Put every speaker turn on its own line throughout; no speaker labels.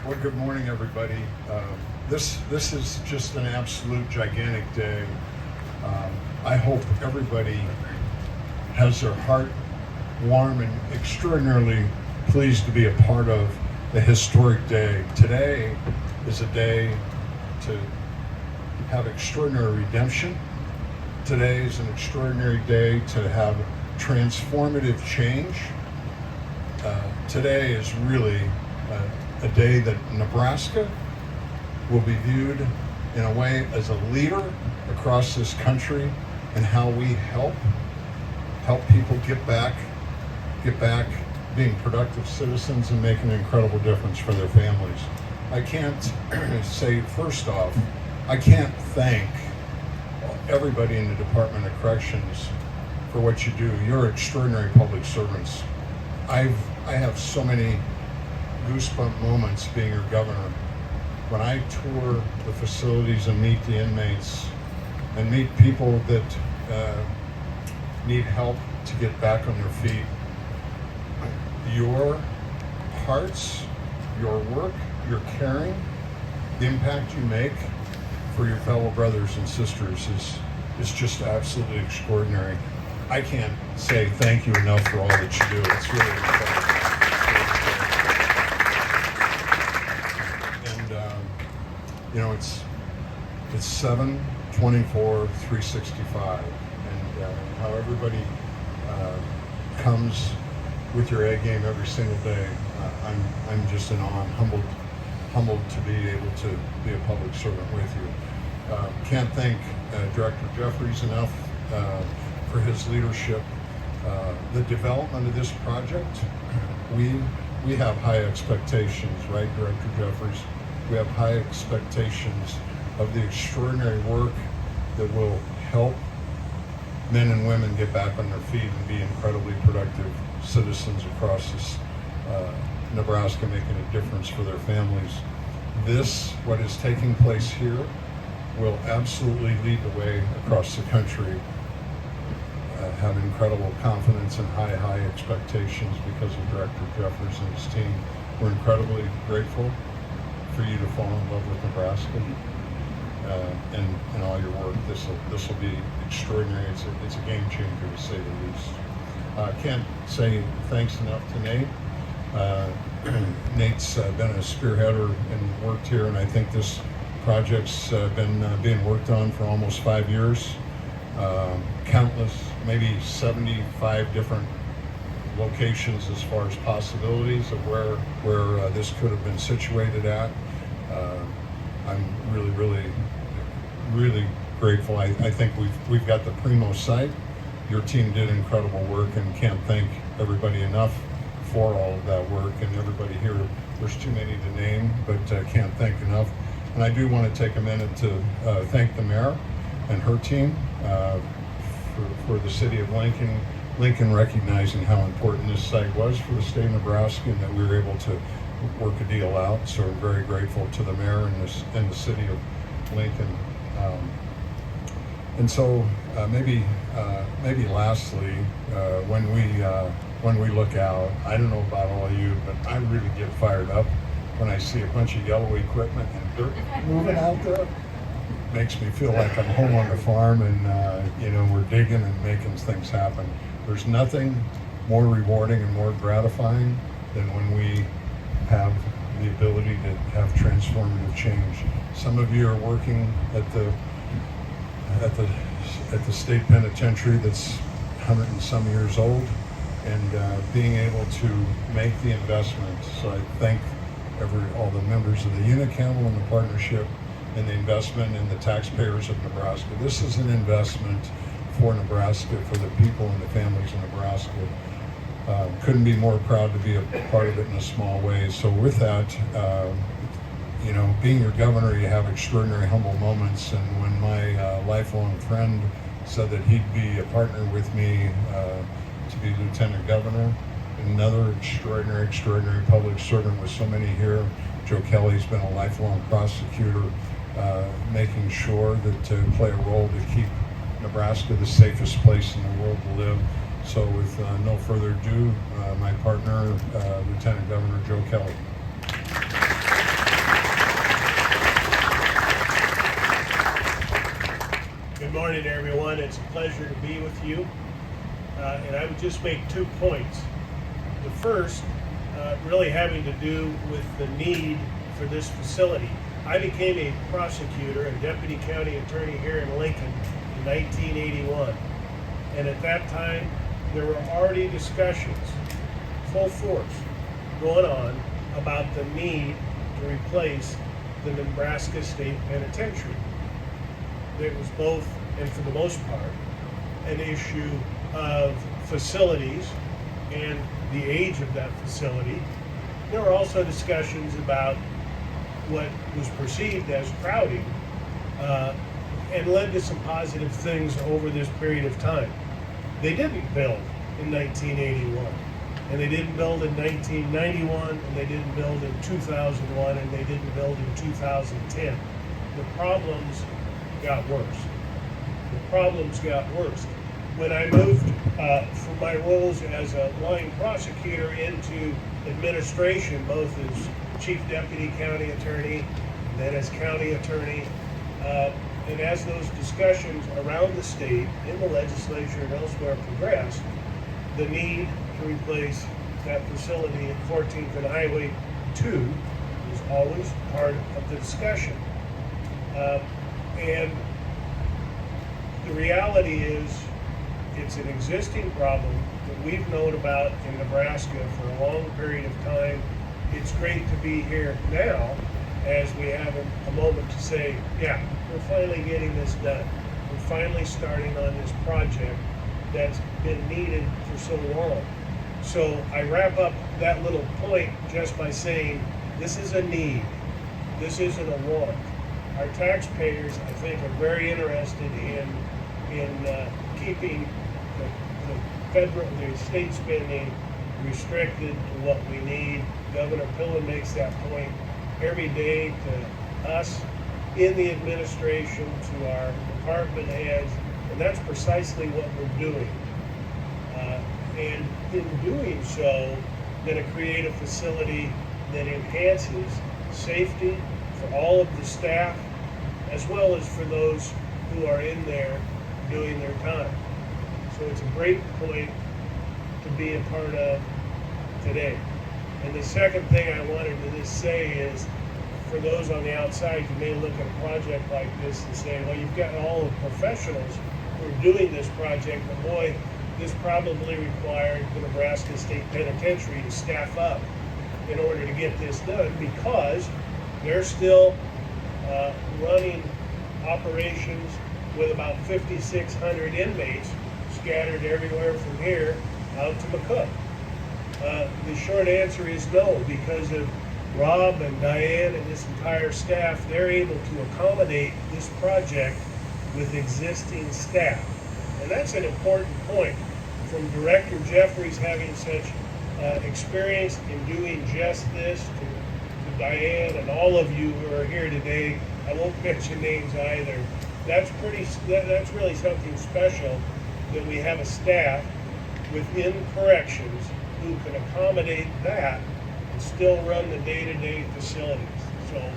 Well, good morning, everybody. This is just an absolute gigantic day. I hope everybody has their heart warm and extraordinarily pleased to be a part of the historic day. Today is a day to have extraordinary redemption. Today is an extraordinary day to have transformative change. Today is really a day that Nebraska will be viewed in a way as a leader across this country and how we help people get back being productive citizens and making an incredible difference for their families. I can't say, first off, I can't thank everybody in the Department of Corrections for what you do. You're extraordinary public servants. I have so many goosebump moments being your governor. When I tour the facilities and meet the inmates and meet people that need help to get back on their feet, your hearts, your work, your caring, the impact you make for your fellow brothers and sisters is just absolutely extraordinary. I can't say thank you enough for all that you do. It's really incredible. You know, it's 7/24/365, and how everybody comes with your A game every single day. I'm just in awe. I'm humbled to be able to be a public servant with you. Can't thank Director Jeffries enough for his leadership. The development of this project, we have high expectations, right, Director Jeffries? We have high expectations of the extraordinary work that will help men and women get back on their feet and be incredibly productive citizens across this Nebraska, making a difference for their families. What is taking place here, will absolutely lead the way across the country. Have incredible confidence and high expectations because of Director Jeffers and his team. We're incredibly grateful for you to fall in love with Nebraska and all your work. This will be extraordinary. It's a game changer, to say the least. Can't say thanks enough to Nate. Nate's been a spearheader and worked here, and I think this project's been being worked on for almost 5 years. Countless, maybe 75 different locations as far as possibilities of where this could have been situated at. I'm really grateful. I think we've got the primo site. Your team did incredible work, and can't thank everybody enough for all of that work. And everybody here, there's too many to name, but can't thank enough. And I do want to take a minute to thank the mayor and her team for the city of Lincoln recognizing how important this site was for the state of Nebraska, and that we were able to work a deal out. So we're very grateful to the mayor and the city of Lincoln. And so maybe lastly, when we look out, I don't know about all of you, but I really get fired up when I see a bunch of yellow equipment and dirt moving out there. Makes me feel like I'm home on the farm, and we're digging and making things happen. There's nothing more rewarding and more gratifying than when we have the ability to have transformative change. Some of you are working at the state penitentiary that's 100 and some years old, and being able to make the investment. So I thank all the members of the Unicamel and the partnership, and the investment in the taxpayers of Nebraska. This is an investment for Nebraska, for the people and the families in Nebraska. Couldn't be more proud to be a part of it in a small way. So with that, being your governor, you have extraordinary humble moments. And when my lifelong friend said that he'd be a partner with me to be lieutenant governor, another extraordinary public servant with so many here. Joe Kelly's been a lifelong prosecutor, making sure that to play a role to keep Nebraska the safest place in the world to live. So with no further ado, my partner, Lieutenant Governor Joe Kelly.
morning, everyone. It's a pleasure to be with you. And I would just make 2 points. The first, really having to do with the need for this facility. I became a prosecutor and deputy county attorney here in Lincoln in 1981. And at that time, there were already discussions, full force, going on about the need to replace the Nebraska State Penitentiary. It was both, and for the most part, an issue of facilities and the age of that facility. There were also discussions about what was perceived as crowding, and led to some positive things over this period of time. They didn't build in 1981, and they didn't build in 1991, and they didn't build in 2001, and they didn't build in 2010. The problems got worse. When I moved from my roles as a line prosecutor into administration, both as chief deputy county attorney, then as county attorney, and as those discussions around the state, in the legislature and elsewhere progressed, the need to replace that facility at 14th and Highway 2 was always part of the discussion. And the reality is, it's an existing problem that we've known about in Nebraska for a long period of time. It's great to be here now as we have a moment to say, yeah, we're finally getting this done. We're finally starting on this project that's been needed for so long. So I wrap up that little point just by saying, this is a need. This isn't a want. Our taxpayers, I think, are very interested in keeping the state spending restricted to what we need. Governor Pillen makes that point every day to us in the administration, to our department heads, and that's precisely what we're doing. And in doing so, going to create a facility that enhances safety for all of the staff, as well as for those who are in there doing their time. So it's a great point to be a part of today. And the second thing I wanted to just say is, for those on the outside, you may look at a project like this and say, well, you've got all the professionals who are doing this project, but boy, this probably required the Nebraska State Penitentiary to staff up in order to get this done, because they're still running operations with about 5,600 inmates scattered everywhere from here out to McCook. The short answer is no, because of Rob and Diane and this entire staff. They're able to accommodate this project with existing staff. And that's an important point. From Director Jeffries having such experience in doing just this, to Diane and all of you who are here today, I won't mention names either. That's really something special, that we have a staff within corrections who can accommodate that and still run the day-to-day facilities. So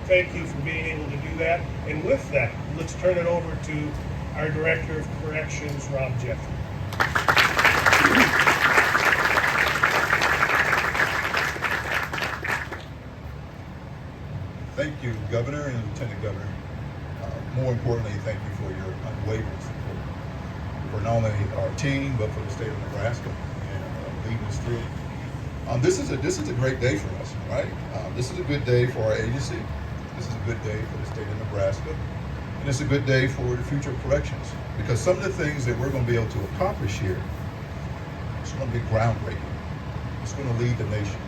thank you for being able to do that. And with that, let's turn it over to our Director of Corrections, Rob Jeffrey.
Thank you, Governor and Lieutenant Governor. More importantly, thank you for your unwavering support for not only our team, but for the state of Nebraska and leading us through. This is a great day for us, right? This is a good day for our agency. This is a good day for the state of Nebraska. And it's a good day for the future of corrections, because some of the things that we're going to be able to accomplish here, it's going to be groundbreaking. It's going to lead the nation.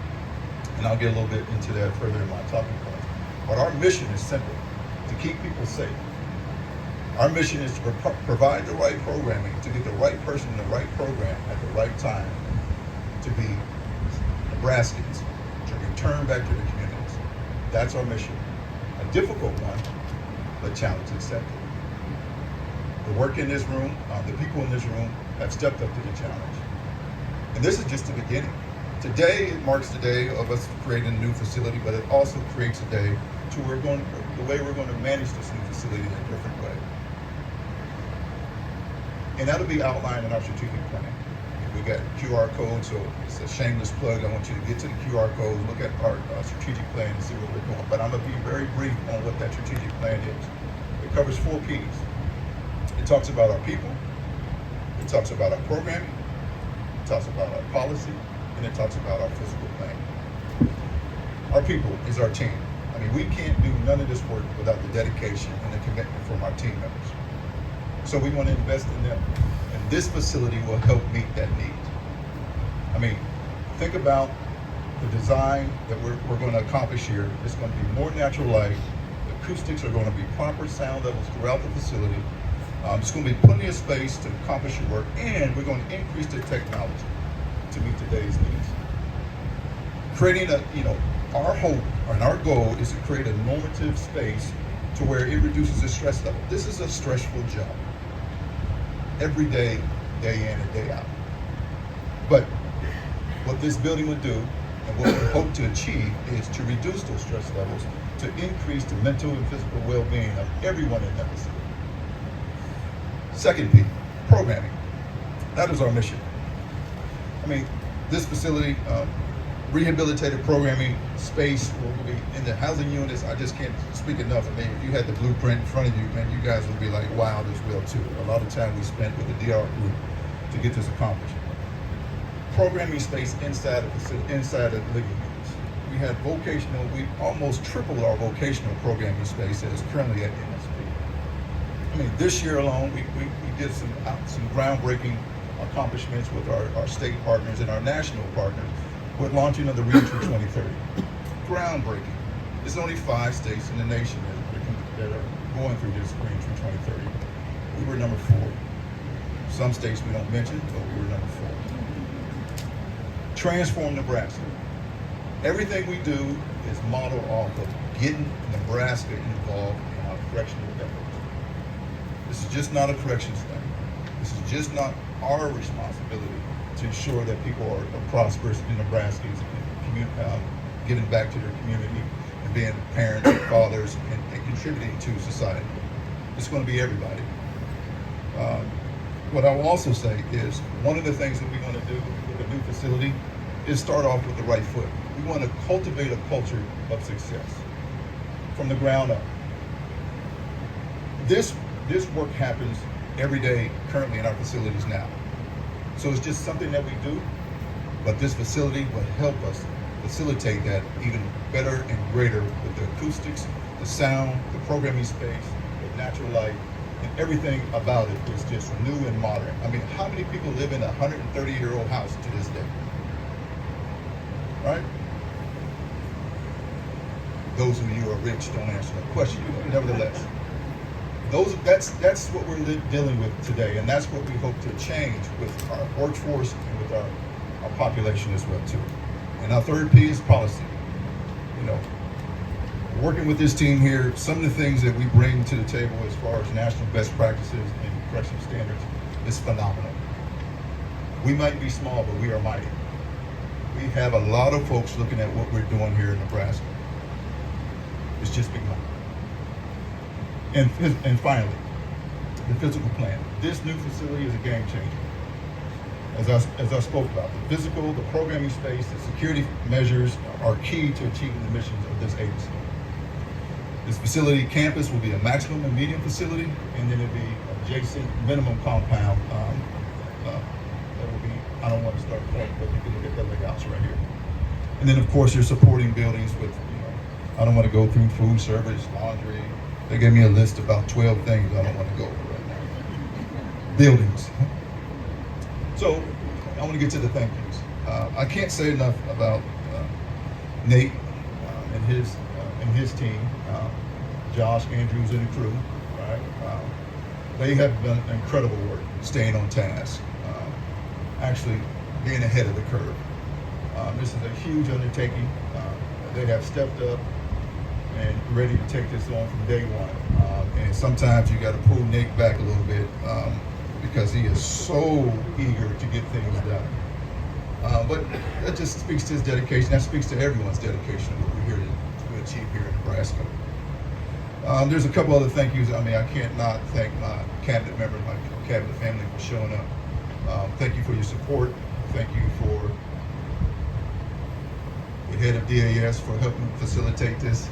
And I'll get a little bit into that further in my talking points. But our mission is simple: to keep people safe. Our mission is to provide the right programming, to get the right person in the right program at the right time, to be Nebraskans, to return back to the communities. That's our mission. A difficult one, but challenge accepted. The work in this room, the people in this room have stepped up to the challenge. And this is just the beginning. Today marks the day of us creating a new facility, but it also creates a day to the way we're going to manage this new facility in a different way. And that'll be outlined in our strategic plan. We got QR codes, so it's a shameless plug. I want you to get to the QR code, look at our strategic plan and see where we're going. But I'm gonna be very brief on what that strategic plan is. It covers 4 P's. It talks about our people, it talks about our programming, it talks about our policy, and it talks about our physical plan. Our people is our team. I mean, we can't do none of this work without the dedication and the commitment from our team members. So we want to invest in them. And this facility will help meet that need. I mean, think about the design that we're going to accomplish here. It's going to be more natural light. The acoustics are going to be proper sound levels throughout the facility. There's going to be plenty of space to accomplish your work, and we're going to increase the technology to meet today's needs. Creating our hope and our goal is to create a normative space to where it reduces the stress level. This is a stressful job. Every day, day in and day out. But what this building would do and what we hope to achieve is to reduce those stress levels, to increase the mental and physical well-being of everyone in that facility. Second P, programming. That is our mission. I mean, this facility, rehabilitative programming space will be in the housing units. I just can't speak enough. I mean, if you had the blueprint in front of you, man, you guys would be like, wow, as well too. A lot of time we spent with the DR group to get this accomplished. Programming space inside of the living units. We had vocational, we almost tripled our vocational programming space that is currently at MSP. I mean, this year alone, we did some groundbreaking accomplishments with our state partners and our national partners with launching of the Reentry 2030. Groundbreaking. There's only 5 states in the nation that are going through this Reentry 2030. We were number 4. Some states we don't mention, but we were number 4. Transform Nebraska. Everything we do is modeled off of getting Nebraska involved in our correctional efforts. This is just not a corrections thing. This is just not our responsibility to ensure that people are prosperous in Nebraska and giving back to their community and being parents and fathers and contributing to society. It's going to be everybody. What I will also say is one of the things that we want to do with the new facility is start off with the right foot. We want to cultivate a culture of success from the ground up. This work happens every day currently in our facilities now. So it's just something that we do, but this facility will help us facilitate that even better and greater with the acoustics, the sound, the programming space, the natural light, and everything about it is just new and modern. I mean, how many people live in a 130-year-old house to this day? Right? Those of you who are rich don't answer that question, nevertheless. That's what we're dealing with today, and that's what we hope to change with our workforce and with our population as well too. And our third P is policy. Working with this team here, some of the things that we bring to the table as far as national best practices and correctional standards is phenomenal. We might be small, but we are mighty. We have a lot of folks looking at what we're doing here in Nebraska. It's just begun. And finally, the physical plan. This new facility is a game changer. As I spoke about, the physical, the programming space, the security measures are key to achieving the missions of this agency. This facility campus will be a maximum and medium facility, and then it'll be adjacent minimum compound that will be, I don't want to start with that, but you can look at the layouts right here. And then of course your supporting buildings with, I don't want to go through food service, laundry. They gave me a list of about 12 things I don't want to go over right now. Buildings. So I want to get to the thank yous. I can't say enough about Nate and his team, Josh, Andrews, and the crew. Right? They have done incredible work, staying on task, actually being ahead of the curve. This is a huge undertaking. They have stepped up and ready to take this on from day one. And sometimes you got to pull Nate back a little bit because he is so eager to get things done. But that just speaks to his dedication. That speaks to everyone's dedication of what we're here to achieve here in Nebraska. There's a couple other thank yous. I mean, I can't not thank my cabinet members, my cabinet family for showing up. Thank you for your support. Thank you for the head of DAS for helping facilitate this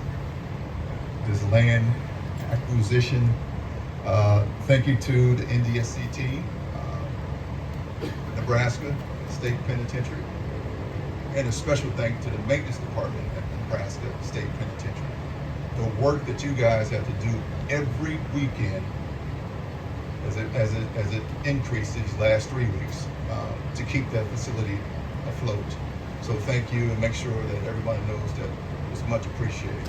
land acquisition. Thank you to the NDSC team, Nebraska State Penitentiary, and a special thank to the maintenance department at Nebraska State Penitentiary. The work that you guys have to do every weekend as it increased these last 3 weeks to keep that facility afloat. So thank you, and make sure that everybody knows that it's much appreciated.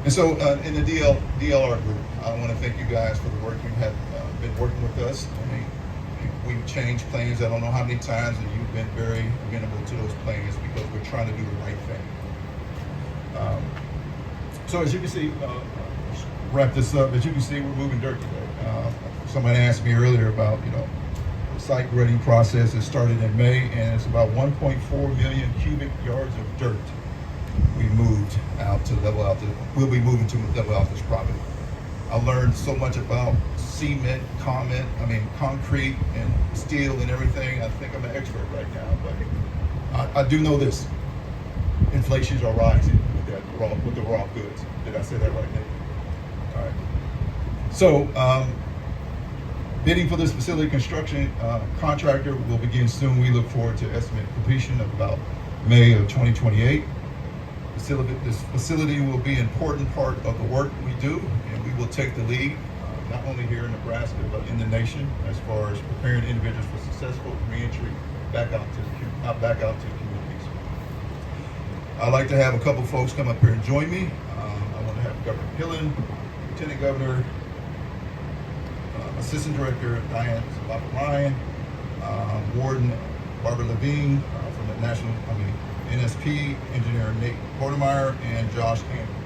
And so in the DLR group, I want to thank you guys for the work you have been working with us. I mean, we've changed plans I don't know how many times, and you've been very amenable to those plans because we're trying to do the right thing. So as you can see, wrap this up. As you can see, we're moving dirt today. Somebody asked me earlier about, the site grading process. It started in May, and it's about 1.4 million cubic yards of dirt we moved out to level out. We'll be moving to level out this property. I learned so much about cement, concrete, and steel and everything. I think I'm an expert right now, but I do know this: inflations are rising with the raw goods. Did I say that right, Nate? All right. So, bidding for this facility construction contractor will begin soon. We look forward to estimate completion of about May of 2028. This facility will be an important part of the work we do, and we will take the lead, not only here in Nebraska, but in the nation, as far as preparing individuals for successful reentry back out to the communities. I'd like to have a couple folks come up here and join me. I want to have Governor Hillen, Lieutenant Governor, Assistant Director Diane Ryan, Warden Barbara Levine from the NSP, Engineer Nate Portermeyer, and Josh Anderson.